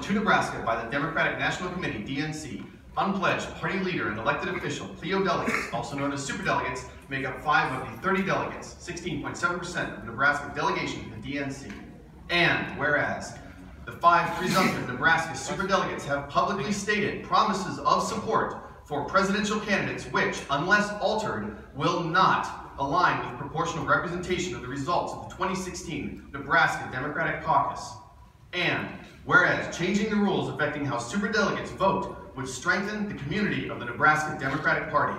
to Nebraska by the Democratic National Committee, DNC. Unpledged party leader and elected official, Clio delegates, also known as superdelegates, make up 5 of the 30 delegates, 16.7% of Nebraska delegation to the DNC. And whereas the 5 presumptive Nebraska superdelegates have publicly stated promises of support for presidential candidates which, unless altered, will not align with proportional representation of the results of the 2016 Nebraska Democratic Caucus. And whereas changing the rules affecting how superdelegates vote would strengthen the community of the Nebraska Democratic Party.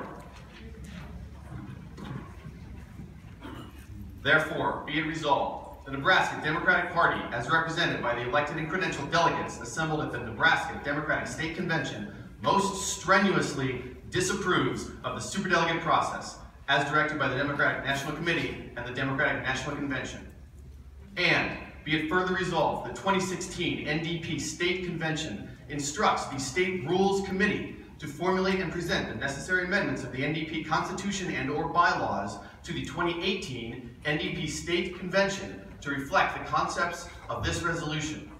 Therefore, be it resolved, the Nebraska Democratic Party, as represented by the elected and credentialed delegates assembled at the Nebraska Democratic State Convention, most strenuously disapproves of the superdelegate process, as directed by the Democratic National Committee and the Democratic National Convention. And be it further resolved, the 2016 NDP State Convention instructs the State Rules Committee to formulate and present the necessary amendments of the NDP Constitution and/or bylaws to the 2018 NDP State Convention to reflect the concepts of this resolution.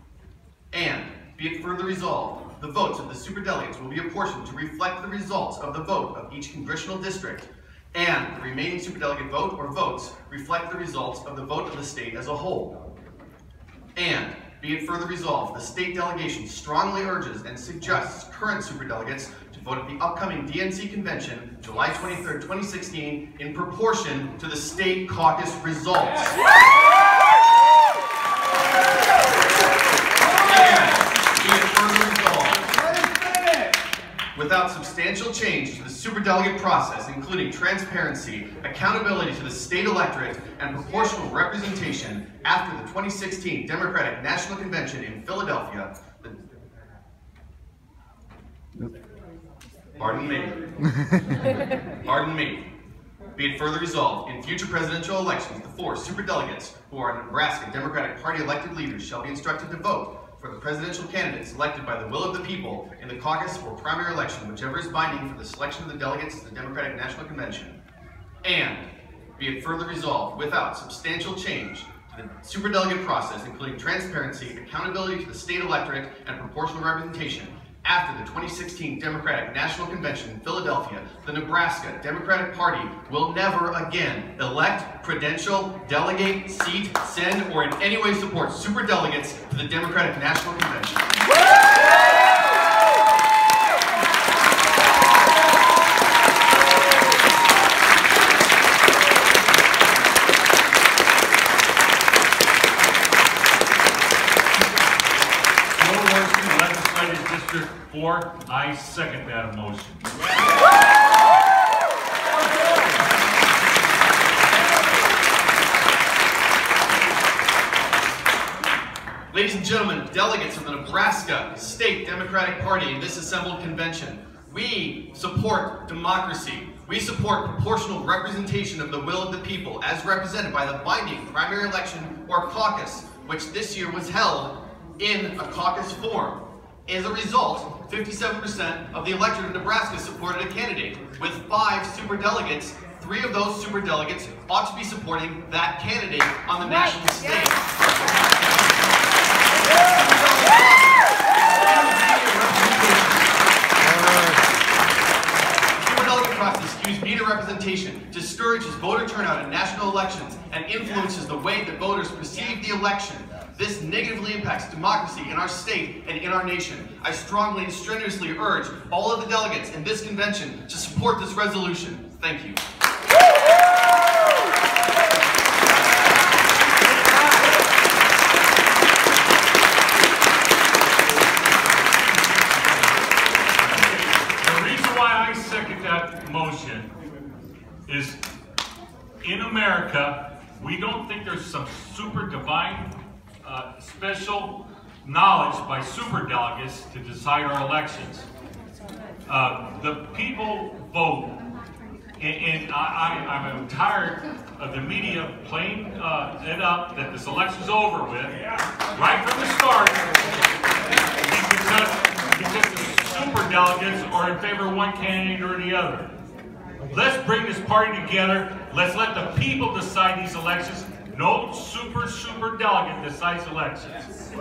And be it further resolved, the votes of the superdelegates will be apportioned to reflect the results of the vote of each congressional district, and the remaining superdelegate vote or votes reflect the results of the vote of the state as a whole. And be it further resolved, the state delegation strongly urges and suggests current superdelegates to vote at the upcoming DNC convention, July 23, 2016, in proportion to the state caucus results. Without substantial change to the superdelegate process, including transparency, accountability to the state electorate, and proportional representation after the 2016 Democratic National Convention in Philadelphia, Pardon me. Be it further resolved, in future presidential elections, the 4 superdelegates who are Nebraska Democratic Party elected leaders shall be instructed to vote for the presidential candidates elected by the will of the people in the caucus or primary election, whichever is binding for the selection of the delegates to the Democratic National Convention. And be it further resolved, without substantial change to the superdelegate process, including transparency, accountability to the state electorate, and proportional representation, after the 2016 Democratic National Convention in Philadelphia, the Nebraska Democratic Party will never again elect, credential, delegate, seat, send, or in any way support superdelegates to the Democratic National Convention. District 4, I second that motion. Ladies and gentlemen, delegates of the Nebraska State Democratic Party in this assembled convention, we support democracy. We support proportional representation of the will of the people as represented by the binding primary election or caucus, which this year was held in a caucus form. As a result, 57% of the electorate of Nebraska supported a candidate. With 5 superdelegates, 3 of those superdelegates ought to be supporting that candidate on the national stage. Superdelegate process skews media representation, discourages voter turnout in national elections, and influences the way that voters perceive the election. This negatively impacts democracy in our state and in our nation. I strongly and strenuously urge all of the delegates in this convention to support this resolution. Thank you. The reason why I second that motion is in America, we don't think there's some super divine special knowledge by superdelegates to decide our elections. The people vote, and I'm tired of the media playing it up that this election's over with right from the start because the superdelegates are in favor of one candidate or the other. Let's bring this party together. Let's let the people decide these elections. No super delegate decides elections.